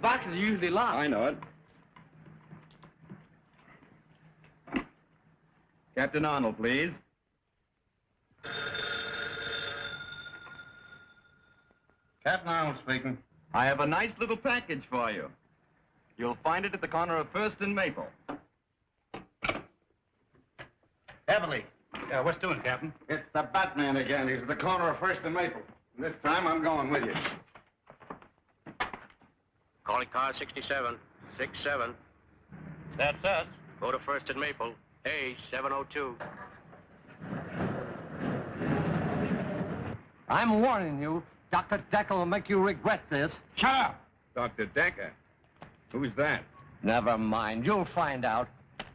boxes are usually locked. I know it. Captain Arnold, please. Captain Arnold speaking. I have a nice little package for you. You'll find it at the corner of First and Maple. Heavily. Yeah, what's doing, Captain? It's the Batman again. He's at the corner of First and Maple. This time I'm going with you. Calling car 67. 67. That's us. Go to First and Maple. A 702. I'm warning you. Dr. Decker will make you regret this. Shut up! Dr. Decker? Who's that? Never mind. You'll find out.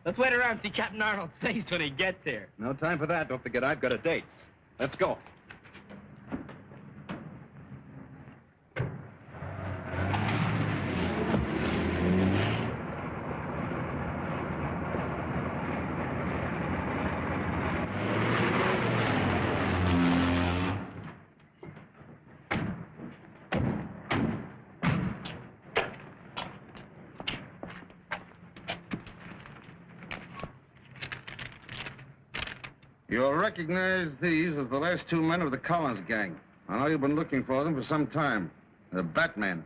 Let's wait around and see Captain Arnold's face when he gets here. No time for that. Don't forget, I've got a date. Let's go. You'll recognize these as the last two men of the Collins gang. I know you've been looking for them for some time. They're Batman.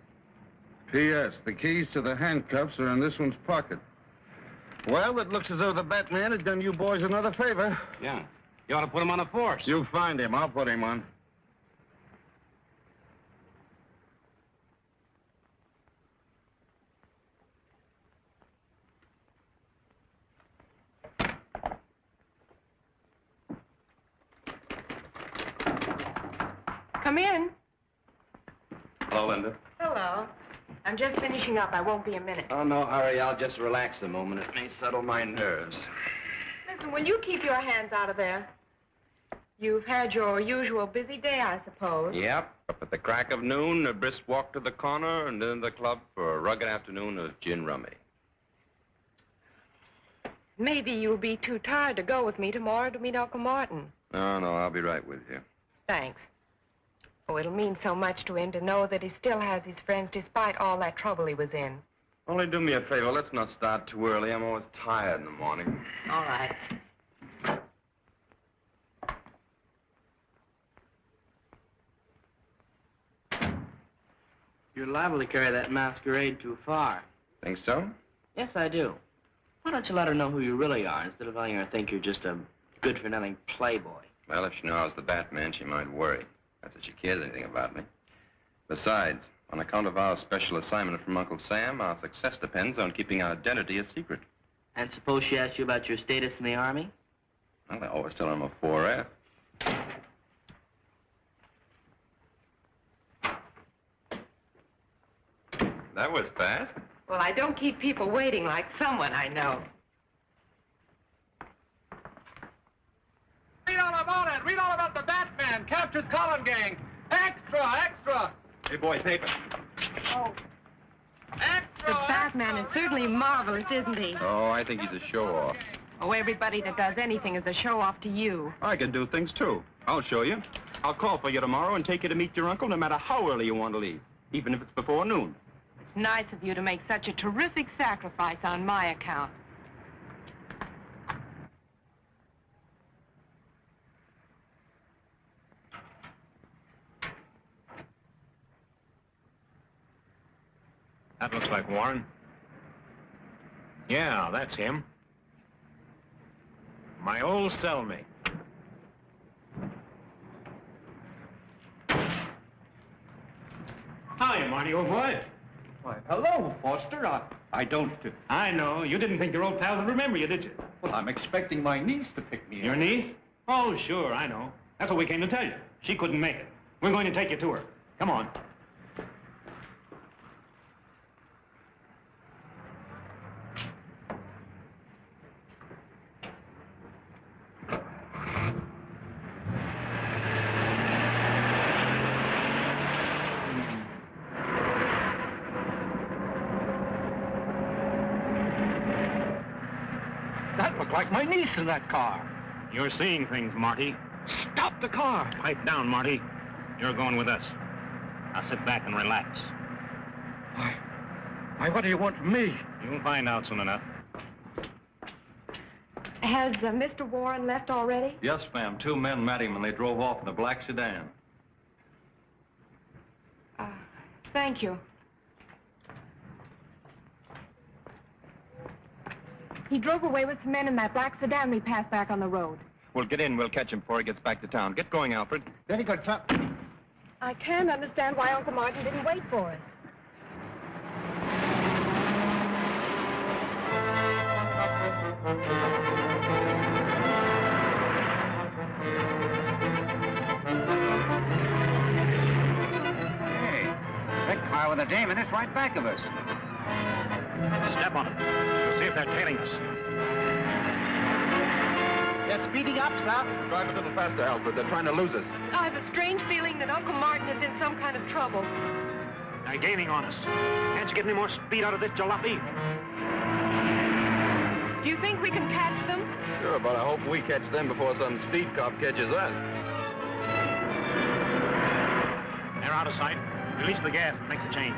P.S. The keys to the handcuffs are in this one's pocket. Well, it looks as though the Batman had done you boys another favor. Yeah. You ought to put him on a force. You find him. I'll put him on. Come in. Hello, Linda. Hello. I'm just finishing up. I won't be a minute. Oh, no hurry. I'll just relax a moment. It may settle my nerves. Listen, will you keep your hands out of there? You've had your usual busy day, I suppose. Yep. Up at the crack of noon, a brisk walk to the corner, and then the club for a rugged afternoon of gin rummy. Maybe you'll be too tired to go with me tomorrow to meet Uncle Martin. No, I'll be right with you. Thanks. Oh, it'll mean so much to him to know that he still has his friends despite all that trouble he was in. Only do me a favor. Let's not start too early. I'm always tired in the morning. All right. You're liable to carry that masquerade too far. Think so? Yes, I do. Why don't you let her know who you really are instead of letting her think you're just a good-for-nothing playboy? Well, if she knew I was the Batman, she might worry. Not that she cares anything about me. Besides, on account of our special assignment from Uncle Sam, our success depends on keeping our identity a secret. And suppose she asks you about your status in the Army? Well, I always tell her I'm a 4F. That was fast. Well, I don't keep people waiting like someone I know. Read all about it. Read all about the Batman. Captures Collin gang. Extra, extra. Hey, boys, paper. Oh. Extra. The Batman is certainly marvelous, isn't he? Oh, I think he's a show-off. Oh, everybody that does anything is a show-off to you. I can do things, too. I'll show you. I'll call for you tomorrow and take you to meet your uncle no matter how early you want to leave, even if it's before noon. It's nice of you to make such a terrific sacrifice on my account. That looks like Warren. Yeah, that's him. My old cellmate. Hi, Marty, old boy. Why, hello, Foster. I don't... I know. You didn't think your old pal would remember you, did you? Well, I'm expecting my niece to pick me up. Your niece? Oh, sure, I know. That's what we came to tell you. She couldn't make it. We're going to take you to her. Come on. That looked like my niece in that car. You're seeing things, Marty. Stop the car. Pipe down, Marty. You're going with us. Now sit back and relax. Why, what do you want from me? You'll find out soon enough. Has Mr. Warren left already? Yes, ma'am. 2 men met him and they drove off in a black sedan. Thank you. He drove away with some men in that black sedan we passed back on the road. We'll get in. We'll catch him before he gets back to town. Get going, Alfred. Very good, sir. I can't understand why Uncle Martin didn't wait for us. Car with a dame and it's right back of us. Step on it. We'll see if they're tailing us. They're speeding up, sir. Drive a little faster, Alfred. They're trying to lose us. I have a strange feeling that Uncle Martin is in some kind of trouble. They're gaining on us. Can't you get any more speed out of this jalopy? Do you think we can catch them? Sure, but I hope we catch them before some speed cop catches us. They're out of sight. Release the gas and make the change.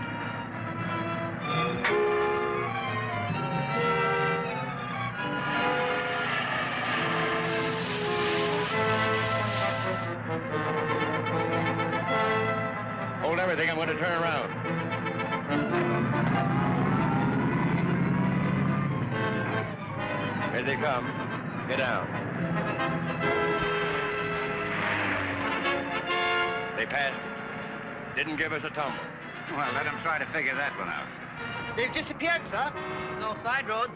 Hold everything. I'm going to turn around. Here they come. Get down. They passed it. Didn't give us a tumble. Well, let them try to figure that one out. They've disappeared, sir. No side roads.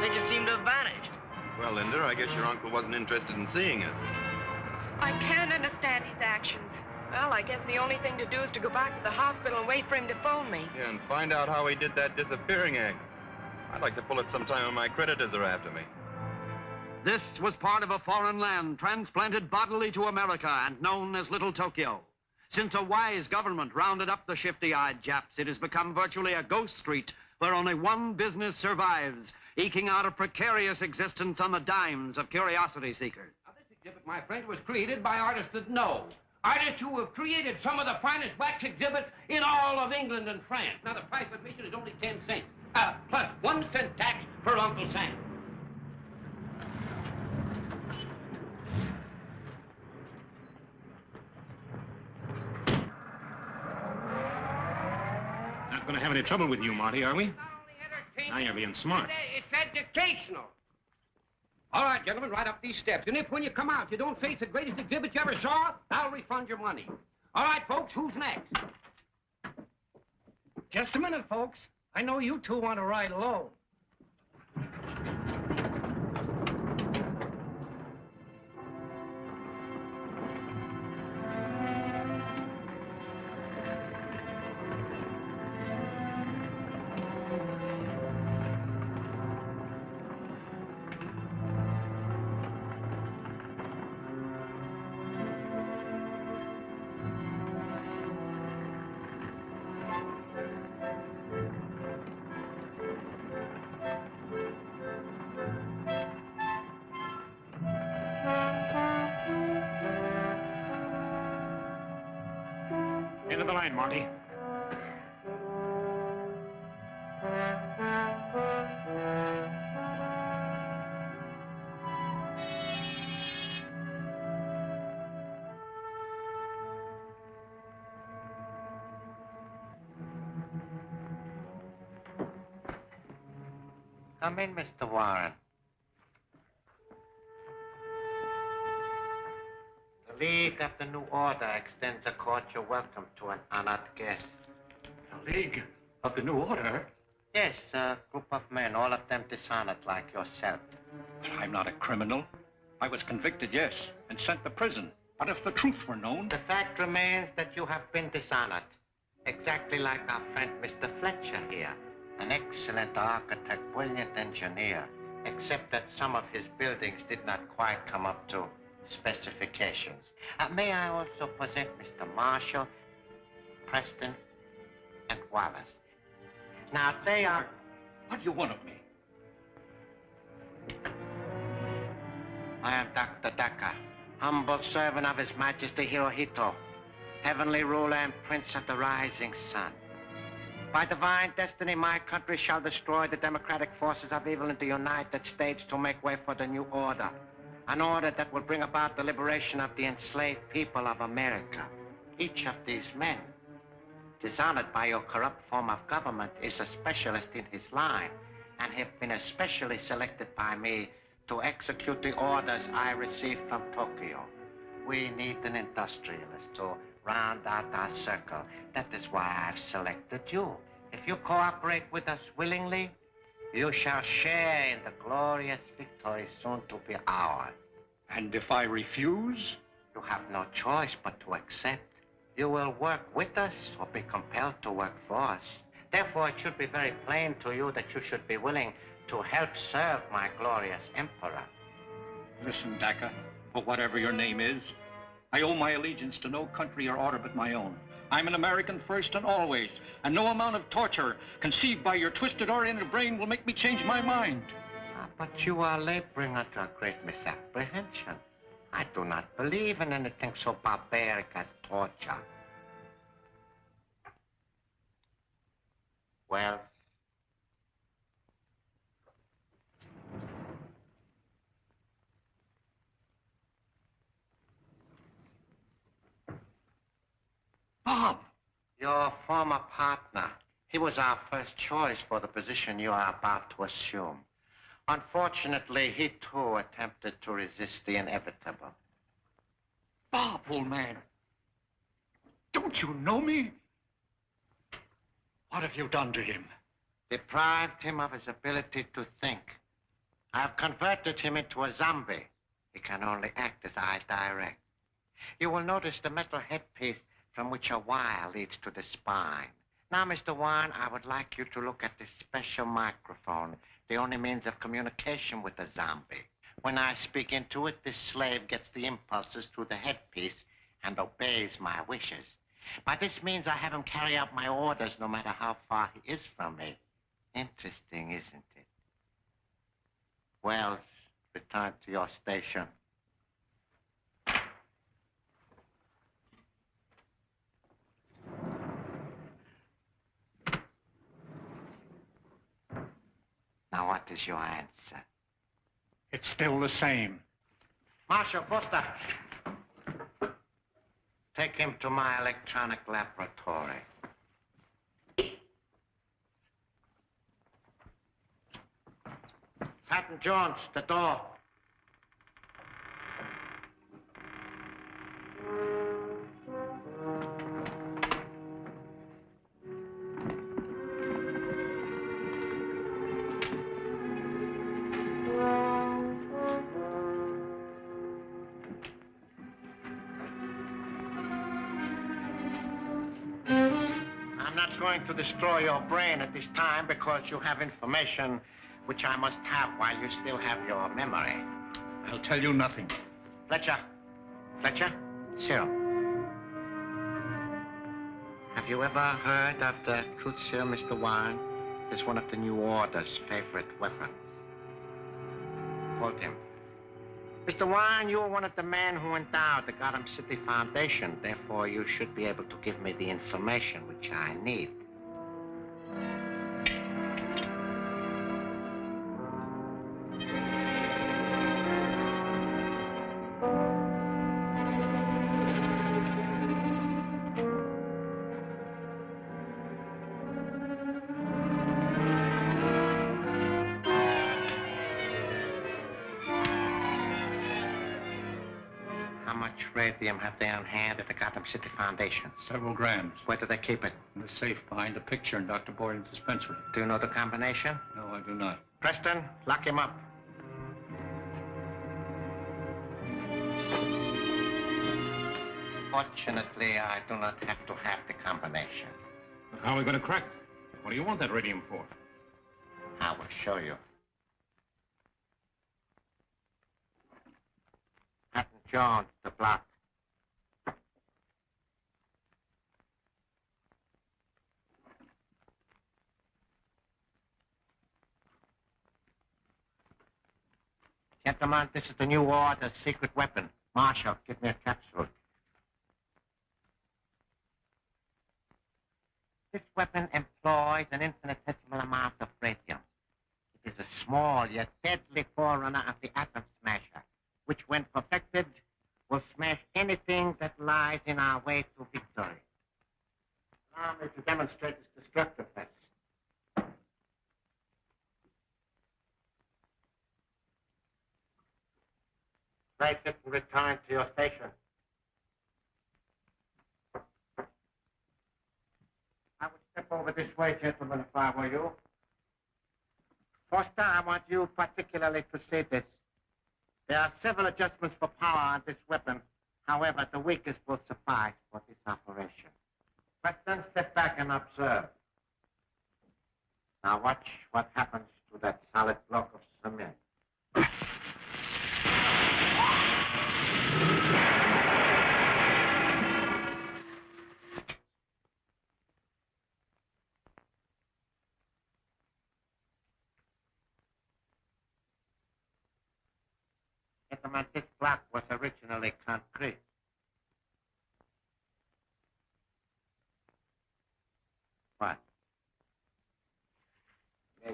They just seem to have vanished. Well, Linda, I guess your uncle wasn't interested in seeing us. I can't understand his actions. Well, I guess the only thing to do is to go back to the hospital and wait for him to phone me. Yeah, and find out how he did that disappearing act. I'd like to pull it sometime when my creditors are after me. This was part of a foreign land transplanted bodily to America and known as Little Tokyo. Since a wise government rounded up the shifty-eyed Japs, it has become virtually a ghost street where only one business survives, eking out a precarious existence on the dimes of curiosity seekers. Now, this exhibit, my friend, was created by artists that know. Artists who have created some of the finest wax exhibits in all of England and France. Now, the price of admission is only 10 cents, plus 1 cent tax for Uncle Sam. Not going to have any trouble with you, Marty, are we? Not only Now you're being smart. It's educational. All right, gentlemen, right up these steps. And if when you come out you don't say it's the greatest exhibit you ever saw, I'll refund your money. All right, folks, who's next? Just a minute, folks. I know you two want to ride alone. Into the line, Marty. Come in, Mr. Warren. The League of the New Order extends a cordial welcome to an honored guest. The League of the New Order? Yes, a group of men, all of them dishonored like yourself. But I'm not a criminal. I was convicted, yes, and sent to prison. But if the truth were known... The fact remains that you have been dishonored. Exactly like our friend Mr. Fletcher here. An excellent architect, brilliant engineer, except that some of his buildings did not quite come up to specifications. May I also present Mr. Marshall, Preston, and Wallace. Now, they are... What do you want of me? I am Dr. Decker, humble servant of His Majesty Hirohito, heavenly ruler and prince of the rising sun. By divine destiny, my country shall destroy the democratic forces of evil in the United States to make way for the new order. An order that will bring about the liberation of the enslaved people of America. Each of these men, dishonored by your corrupt form of government, is a specialist in his line and have been especially selected by me to execute the orders I received from Tokyo. We need an industrialist to round out our circle. That is why I've selected you. If you cooperate with us willingly, you shall share in the glorious victory soon to be ours. And if I refuse? You have no choice but to accept. You will work with us or be compelled to work for us. Therefore, it should be very plain to you that you should be willing to help serve my glorious emperor. Listen, Dacca, for whatever your name is, I owe my allegiance to no country or order but my own. I'm an American first and always, and no amount of torture conceived by your twisted oriented brain will make me change my mind. But you are laboring under a great misapprehension. I do not believe in anything so barbaric as torture. Well, Bob! Your former partner. He was our first choice for the position you are about to assume. Unfortunately, he too attempted to resist the inevitable. Bob, old man. Don't you know me? What have you done to him? Deprived him of his ability to think. I have converted him into a zombie. He can only act as I direct. You will notice the metal headpiece from which a wire leads to the spine. Now, Mr. Warren, I would like you to look at this special microphone, the only means of communication with a zombie. When I speak into it, this slave gets the impulses through the headpiece and obeys my wishes. By this means, I have him carry out my orders no matter how far he is from me. Interesting, isn't it? Wells, return to your station. Now, what is your answer? It's still the same. Marshal Foster, take him to my electronic laboratory. Patton Jones, the door. I'm not going to destroy your brain at this time because you have information which I must have while you still have your memory. I'll tell you nothing. Fletcher. Fletcher, serum. Have you ever heard of the truth serum, Mr. Warren? It's one of the New Order's favorite weapons. Quote him. Mr. Warren, you were one of the men who endowed the Gotham City Foundation. Therefore, you should be able to give me the information which I need. How much radium have they on hand at the Gotham City Foundation? Several grams. Where do they keep it? In the safe behind the picture in Dr. Boyden's dispensary. Do you know the combination? No, I do not. Preston, lock him up. Fortunately, I do not have to have the combination. But how are we going to crack it? What do you want that radium for? I will show you. Patton Jones, the block. Gentlemen, this is the New Order's secret weapon. Marshal, give me a capsule. This weapon employs employs an infinitesimal amount of radium. It is a small yet deadly forerunner of the atom smasher, which, when perfected, will smash anything that lies in our way to victory. Allow me to demonstrate its destructiveness. Place it and return to your station. I would step over this way, gentlemen, if I were you. Foster, I want you particularly to see this. There are several adjustments for power on this weapon. However, the weakest will suffice for this operation. But then step back and observe. Now watch what happens to that solid block of cement. Gentlemen, this block was originally concrete. What? Yes.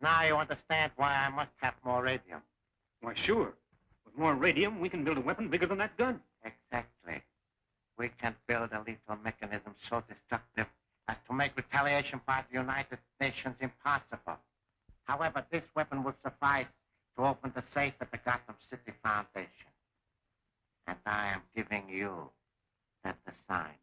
Now you understand why I must have more radium. Why, sure. With more radium, we can build a weapon bigger than that gun. Exactly. We can build a lethal mechanism so destructive as to make retaliation by the United Nations impossible. However, this weapon will suffice to open the safe at the Gotham City Foundation. And I am giving you that assignment.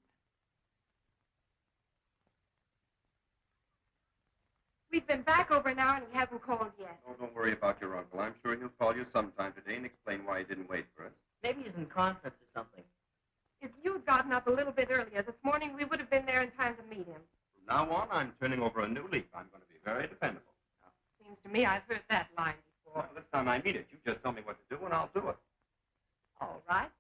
We've been back over an hour and he hasn't called yet. Oh, don't worry about your uncle. I'm sure he'll call you sometime today and explain why he didn't wait for us. Maybe he's in conference or something. If you'd gotten up a little bit earlier this morning, we would have been there in time to meet him. From now on, I'm turning over a new leaf. I'm going to be very dependable. Seems to me I've heard that line before. Well, this time I mean it. You just tell me what to do and I'll do it. All right.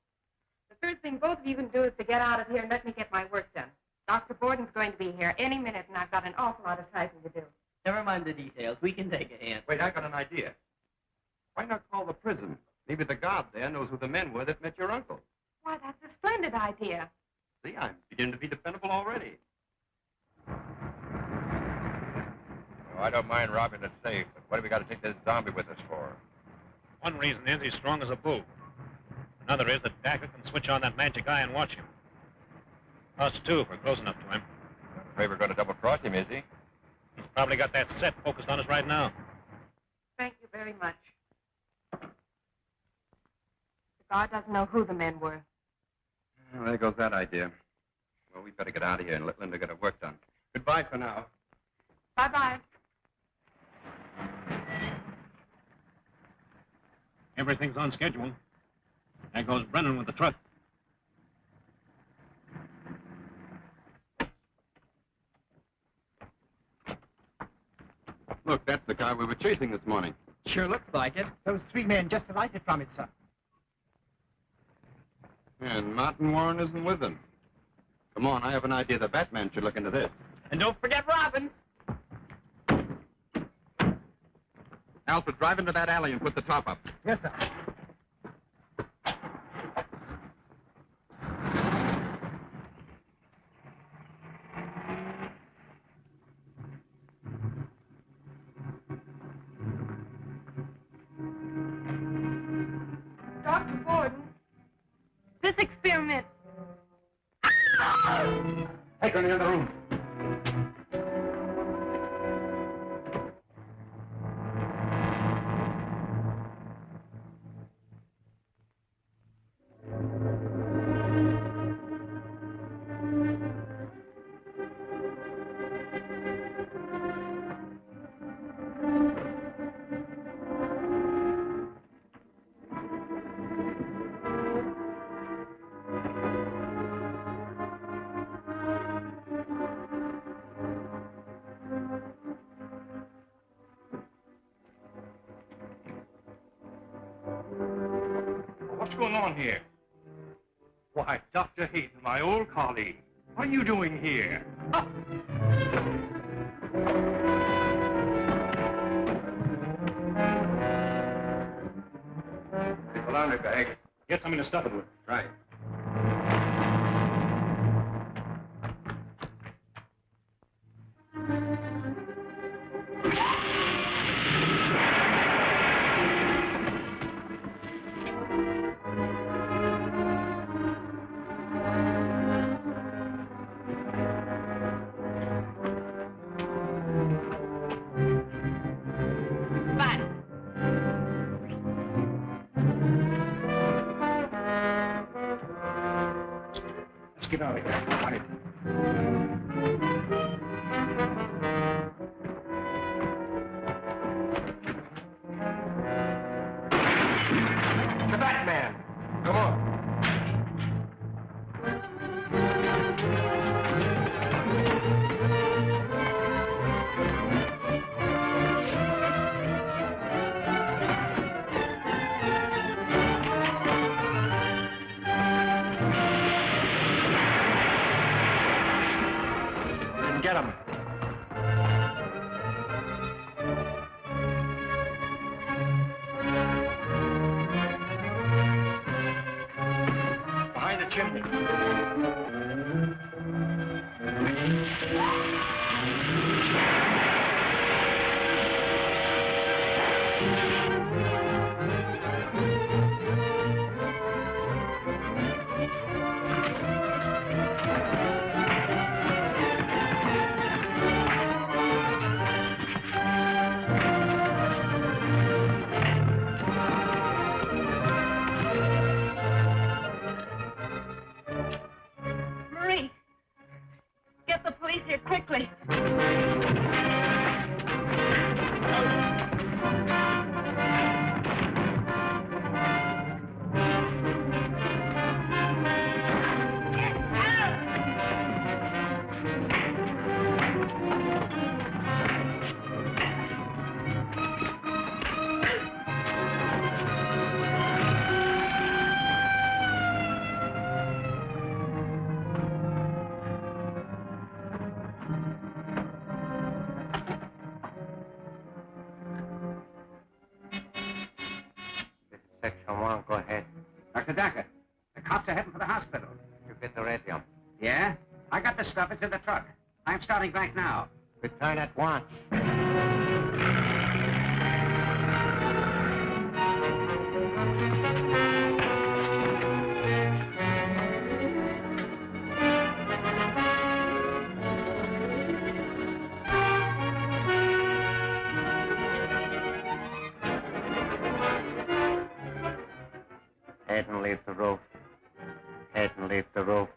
The first thing both of you can do is to get out of here and let me get my work done. Dr. Borden's going to be here any minute, and I've got an awful lot of typing to do. Never mind the details. We can take a hand. Wait, I got an idea. Why not call the prison? Maybe the guard there knows who the men were that met your uncle. Why, that's a splendid idea. See, I'm beginning to be dependable already. Oh, I don't mind robbing the safe, but what have we got to take this zombie with us for? One reason is he's strong as a bull. Another is that Dacker can switch on that magic eye and watch him. Us, too, if we're close enough to him. I'm afraid we're going to double-cross him, is he? He's probably got that set focused on us right now. Thank you very much. The guard doesn't know who the men were. Well, there goes that idea. Well, we'd better get out of here and let Linda get her work done. Goodbye for now. Bye-bye. Everything's on schedule. There goes Brennan with the truck. Look, that's the car we were chasing this morning. Sure looks like it. Those three men just alighted from it, sir. And Martin Warren isn't with them. Come on, I have an idea the Batman should look into this. And don't forget Robin. Alfred, drive into that alley and put the top up. Yes, sir. Dr. Borden, this experiment... Take her in the other room. What's going on here? Why, Dr. Hayden, my old colleague. What are you doing here? Ah! The laundry bag. Get something to stuff it with. Right. get out of here. Quiet. The Batman. Come on. Get him. Behind the chimney. Quickly. Section 1, go ahead. Dr. Dacker, the cops are heading for the hospital. You get the radio. Yeah? I got the stuff. It's in the truck. I'm starting back now. Return at once. Head and leave the roof. Head and leave the roof.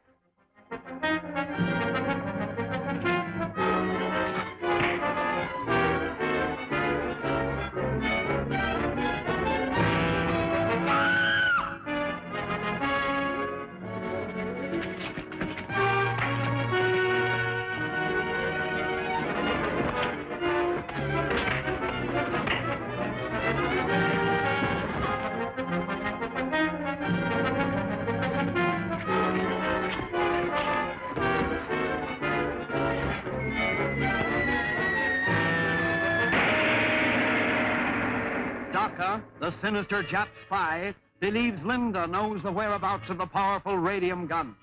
The sinister Jap spy believes Linda knows the whereabouts of the powerful radium gun.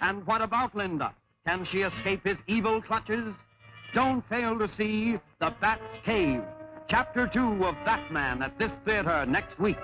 And what about Linda? Can she escape his evil clutches? Don't fail to see The Bat's Cave, Chapter 2 of Batman at this theater next week.